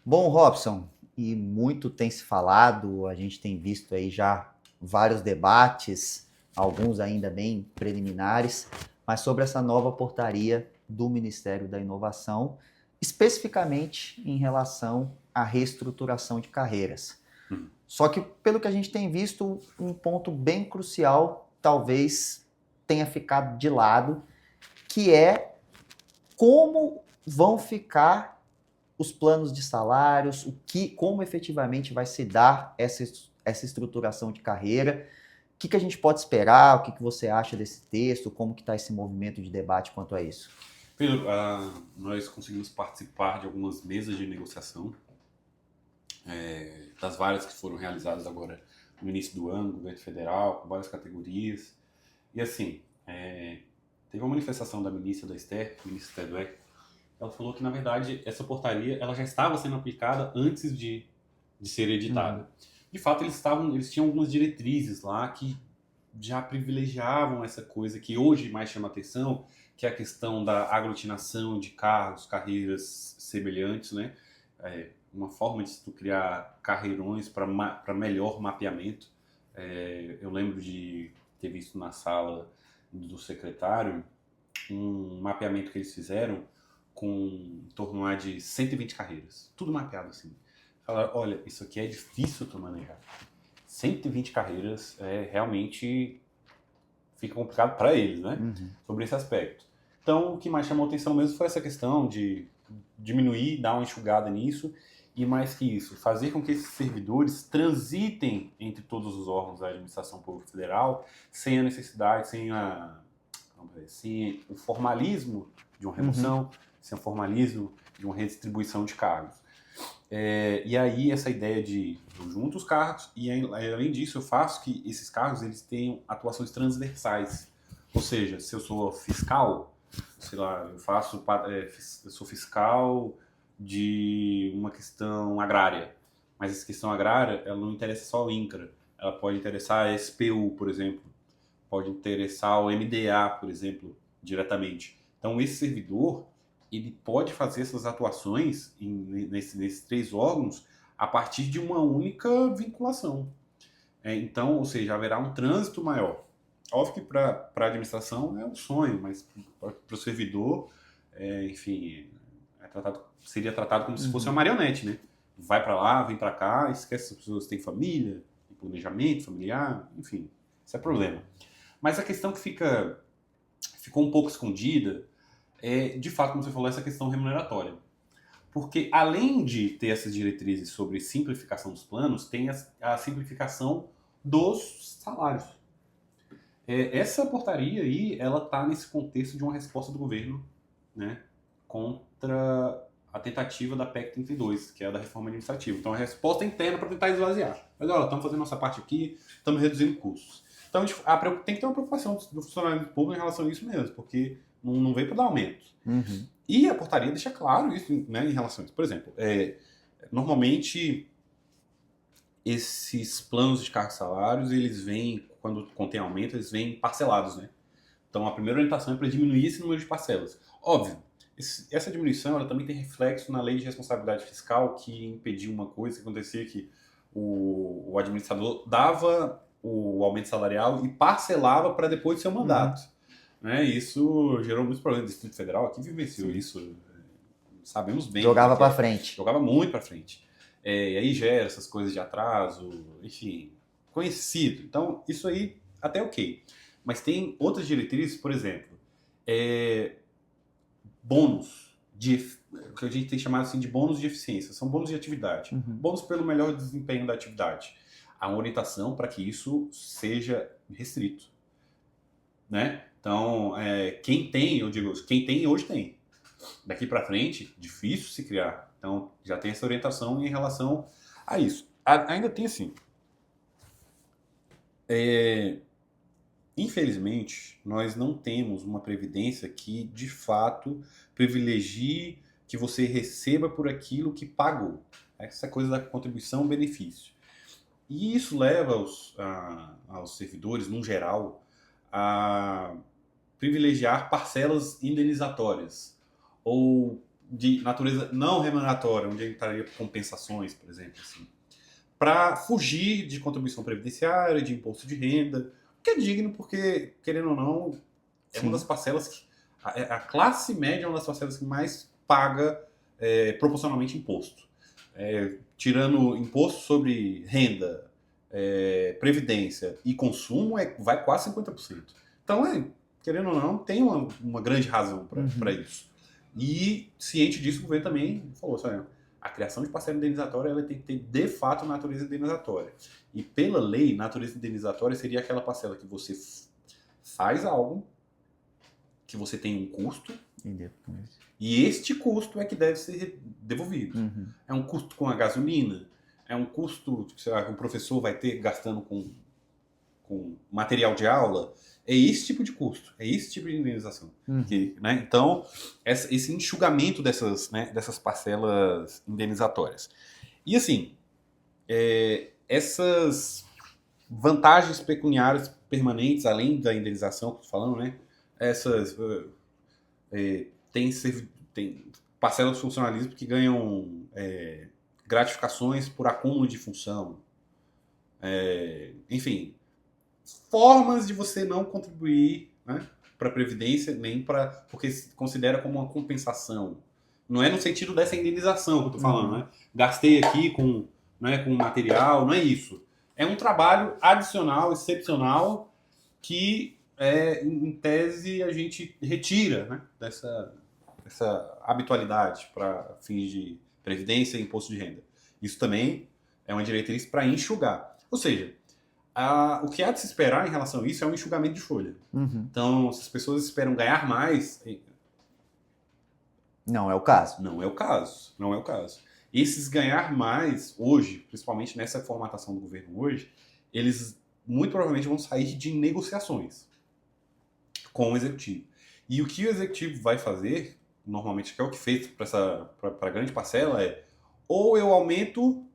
Bom, Robson, e muito tem se falado, a gente tem visto aí já vários debates, alguns ainda bem preliminares, mas sobre essa nova portaria do Ministério da Inovação, especificamente em relação à reestruturação de carreiras. Hum. Só que, pelo que a gente tem visto, um ponto bem crucial talvez tenha ficado de lado, que é como vão ficar os planos de salários, como efetivamente vai se dar essa estruturação de carreira, o que a gente pode esperar, o que você acha desse texto, como que está esse movimento de debate quanto a isso? Pedro, nós conseguimos participar de algumas mesas de negociação, das várias que foram realizadas agora no início do ano, no governo federal, com várias categorias. E assim, teve uma manifestação da ministra da Esther, ministra Esther Dweck. Ela falou que, na verdade, essa portaria ela já estava sendo aplicada antes de ser editada. Uhum. De fato, eles tinham algumas diretrizes lá que já privilegiavam essa coisa que hoje mais chama atenção, que é a questão da aglutinação de cargos, carreiras semelhantes, né? Uma forma de tu criar carreirões para melhor mapeamento. Eu lembro de ter visto na sala do secretário um mapeamento que eles fizeram com em torno lá de 120 carreiras. Tudo mapeado assim. Falaram, olha, isso aqui é difícil tu manejar. 120 carreiras realmente fica complicado para eles, né? Uhum. Sobre esse aspecto. Então, o que mais chamou atenção mesmo foi essa questão de diminuir, dar uma enxugada nisso e mais que isso, fazer com que esses servidores transitem entre todos os órgãos da administração pública federal sem a necessidade, sem o formalismo de uma Uhum. remoção, sem o formalismo de uma redistribuição de cargos. E aí essa ideia de eu junto os cargos e além disso eu faço que esses cargos eles tenham atuações transversais. Ou seja, se eu sou fiscal, sei lá, eu sou fiscal de uma questão agrária, mas essa questão agrária ela não interessa só o INCRA, ela pode interessar a SPU, por exemplo, pode interessar o MDA, por exemplo, diretamente. Então esse servidor ele pode fazer essas atuações nesses três órgãos a partir de uma única vinculação. Então, ou seja, haverá um trânsito maior. Óbvio que para a administração é um sonho, mas para o servidor, enfim, seria tratado como se fosse uma Uhum. marionete, né? Vai para lá, vem para cá, esquece que as pessoas têm família, planejamento familiar, enfim, isso é problema. Mas a questão que ficou um pouco escondida de fato, como você falou, essa questão remuneratória. Porque além de ter essas diretrizes sobre simplificação dos planos, tem a simplificação dos salários. Essa portaria aí, ela está nesse contexto de uma resposta do governo, né, contra a tentativa da PEC 32, que é a da reforma administrativa. Então, a resposta interna para tentar esvaziar. Mas, olha, estamos fazendo nossa parte aqui, estamos reduzindo custos. Então, tem que ter uma preocupação do funcionário público em relação a isso mesmo, porque não veio para dar aumento. Uhum. E a portaria deixa claro isso, né, em relação a isso. Por exemplo, normalmente esses planos de cargos e salários, eles vêm, quando contém aumento, eles vêm parcelados, né? Então a primeira orientação é para diminuir esse número de parcelas. Óbvio, essa diminuição ela também tem reflexo na lei de responsabilidade fiscal, que impediu uma coisa que acontecia que o administrador dava o aumento salarial e parcelava para depois do seu Uhum. mandato. Né? Isso gerou muitos problemas. O Distrito Federal aqui vivenciou Sim. isso, sabemos bem como é Jogava que para é. frente. Jogava muito para frente. E aí gera essas coisas de atraso, enfim, conhecido. Então, isso aí até ok. Mas tem outras diretrizes, por exemplo, bônus, que a gente tem chamado assim de bônus de eficiência, são bônus de atividade. Uhum. Bônus pelo melhor desempenho da atividade. Há uma orientação para que isso seja restrito. Né? Então, quem tem, eu digo, quem tem hoje tem. Daqui para frente, difícil se criar. Então, já tem essa orientação em relação a isso. Ainda tem assim, infelizmente, nós não temos uma previdência que, de fato, privilegie que você receba por aquilo que pagou. Essa coisa da contribuição-benefício. E isso leva aos servidores, no geral, a privilegiar parcelas indenizatórias ou de natureza não remuneratória, onde entraria compensações, por exemplo, assim, para fugir de contribuição previdenciária, de imposto de renda, que é digno porque, querendo ou não, é uma Sim. das parcelas que a classe média é uma das parcelas que mais paga proporcionalmente imposto. Tirando imposto sobre renda, previdência e consumo, vai quase 50%. Então, querendo ou não, tem uma grande razão para isso. E, ciente disso, o governo também falou, sabe, a criação de parcela indenizatória ela tem que ter, de fato, natureza indenizatória. E, pela lei, natureza indenizatória seria aquela parcela que você faz algo, que você tem um custo, e este custo é que deve ser devolvido. É um custo com a gasolina, é um custo que o professor vai ter gastando com material de aula. É esse tipo de custo, é esse tipo de indenização. Né? Então, esse enxugamento dessas parcelas indenizatórias. E assim, essas vantagens pecuniárias permanentes, além da indenização que eu estou falando, né? Essas tem parcelas do funcionalismo que ganham gratificações por acúmulo de função. Enfim, formas de você não contribuir, né, para a Previdência, nem porque se considera como uma compensação. Não é no sentido dessa indenização que eu estou falando, né? Gastei aqui com material, não é isso. É um trabalho adicional, excepcional, que, em tese, a gente retira, né, dessa habitualidade para fins de previdência e imposto de renda. Isso também é uma diretriz para enxugar. Ou seja, o que há de se esperar em relação a isso é um enxugamento de folha. Então, se as pessoas esperam ganhar mais... Não é o caso. Não é o caso. Não é o caso. Esses ganhar mais, hoje, principalmente nessa formatação do governo hoje, eles muito provavelmente vão sair de negociações com o executivo. E o que o executivo vai fazer, normalmente, que é o que fez para a grande parcela, ou eu aumento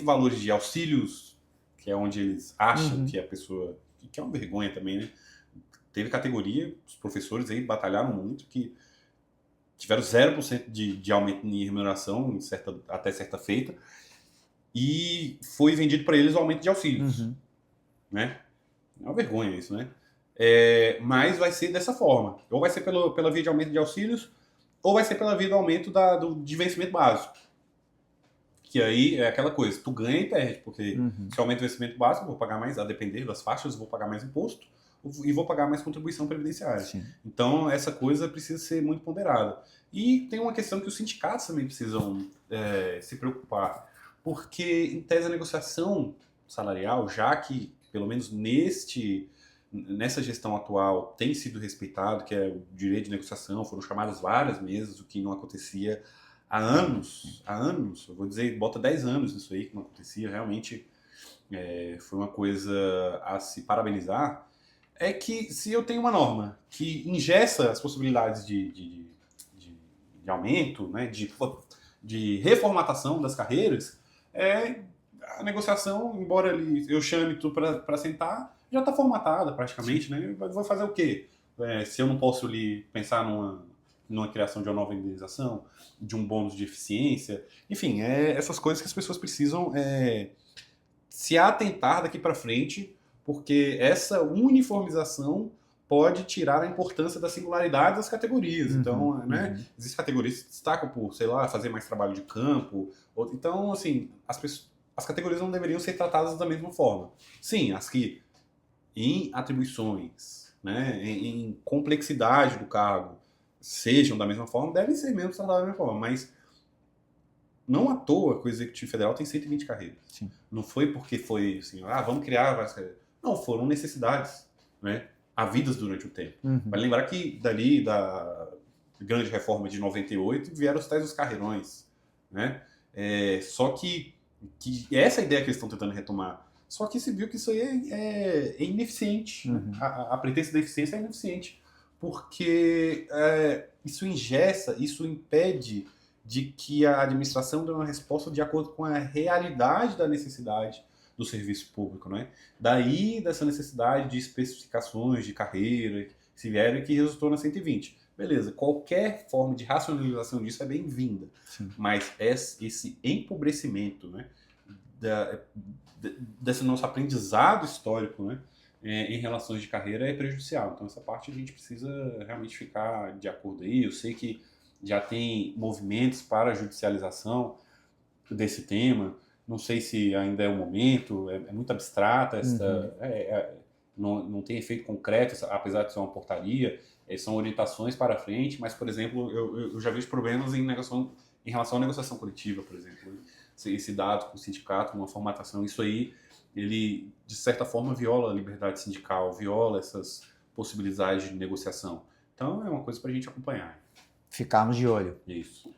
valores de auxílios, que é onde eles acham que a pessoa... que é uma vergonha também, né? Teve categoria, os professores aí batalharam muito, que tiveram 0% de aumento em remuneração até certa feita, e foi vendido para eles o aumento de auxílios. Né? É uma vergonha isso, né? Mas vai ser dessa forma. Ou vai ser pela via de aumento de auxílios, ou vai ser pela via do aumento de vencimento básico. Que aí é aquela coisa, tu ganha e perde, porque se aumenta o vencimento básico, eu vou pagar mais, a depender das faixas, eu vou pagar mais imposto e vou pagar mais contribuição previdenciária. Sim. Então, essa coisa precisa ser muito ponderada. E tem uma questão que os sindicatos também precisam se preocupar, porque, em tese, a negociação salarial, já que, pelo menos nessa gestão atual, tem sido respeitado, que é o direito de negociação, foram chamadas várias mesas, o que não acontecia há anos, eu vou dizer, bota 10 anos nisso aí que não acontecia, realmente foi uma coisa a se parabenizar, é que se eu tenho uma norma que engessa as possibilidades de aumento, né, de reformatação das carreiras, a negociação, embora eu chame tudo para sentar, já está formatada praticamente, né? Eu vou fazer o quê? Se eu não posso pensar numa criação de uma nova indenização, de um bônus de eficiência, enfim, essas coisas que as pessoas precisam se atentar daqui para frente, porque essa uniformização pode tirar a importância da singularidade das categorias. Então, né, existem categorias que se destacam por, sei lá, fazer mais trabalho de campo. Então, assim, as categorias não deveriam ser tratadas da mesma forma. Sim, as que em atribuições, né, em complexidade do cargo, sejam da mesma forma, devem ser mesmo tratadas da mesma forma, mas não à toa que o Executivo Federal tem 120 carreiras. Sim. Não foi porque foi assim, vamos criar várias carreiras. Não, foram necessidades, né, havidas durante o tempo. Vale lembrar que dali da grande reforma de 98 vieram os tais dos carreirões, né? Só que essa ideia que eles estão tentando retomar, só que se viu que isso aí é ineficiente. Né? A pretensão da eficiência é ineficiente, porque isso engessa, isso impede de que a administração dê uma resposta de acordo com a realidade da necessidade do serviço público, né? Daí dessa necessidade de especificações de carreira que se vieram e que resultou na 120. beleza, qualquer forma de racionalização disso é bem-vinda. Sim. Mas esse empobrecimento, né, desse nosso aprendizado histórico, né, em relações de carreira é prejudicial. Então essa parte a gente precisa realmente ficar de acordo aí. Eu sei que já tem movimentos para a judicialização desse tema. Não sei se ainda é o momento, é muito abstrata, não tem efeito concreto, apesar de ser uma portaria, são orientações para frente, mas, por exemplo, eu já vejo problemas em relação à negociação coletiva, por exemplo. Esse dado com o sindicato, uma formatação, isso aí, ele, de certa forma, viola a liberdade sindical, viola essas possibilidades de negociação. Então, é uma coisa para a gente acompanhar. Ficarmos de olho. Isso.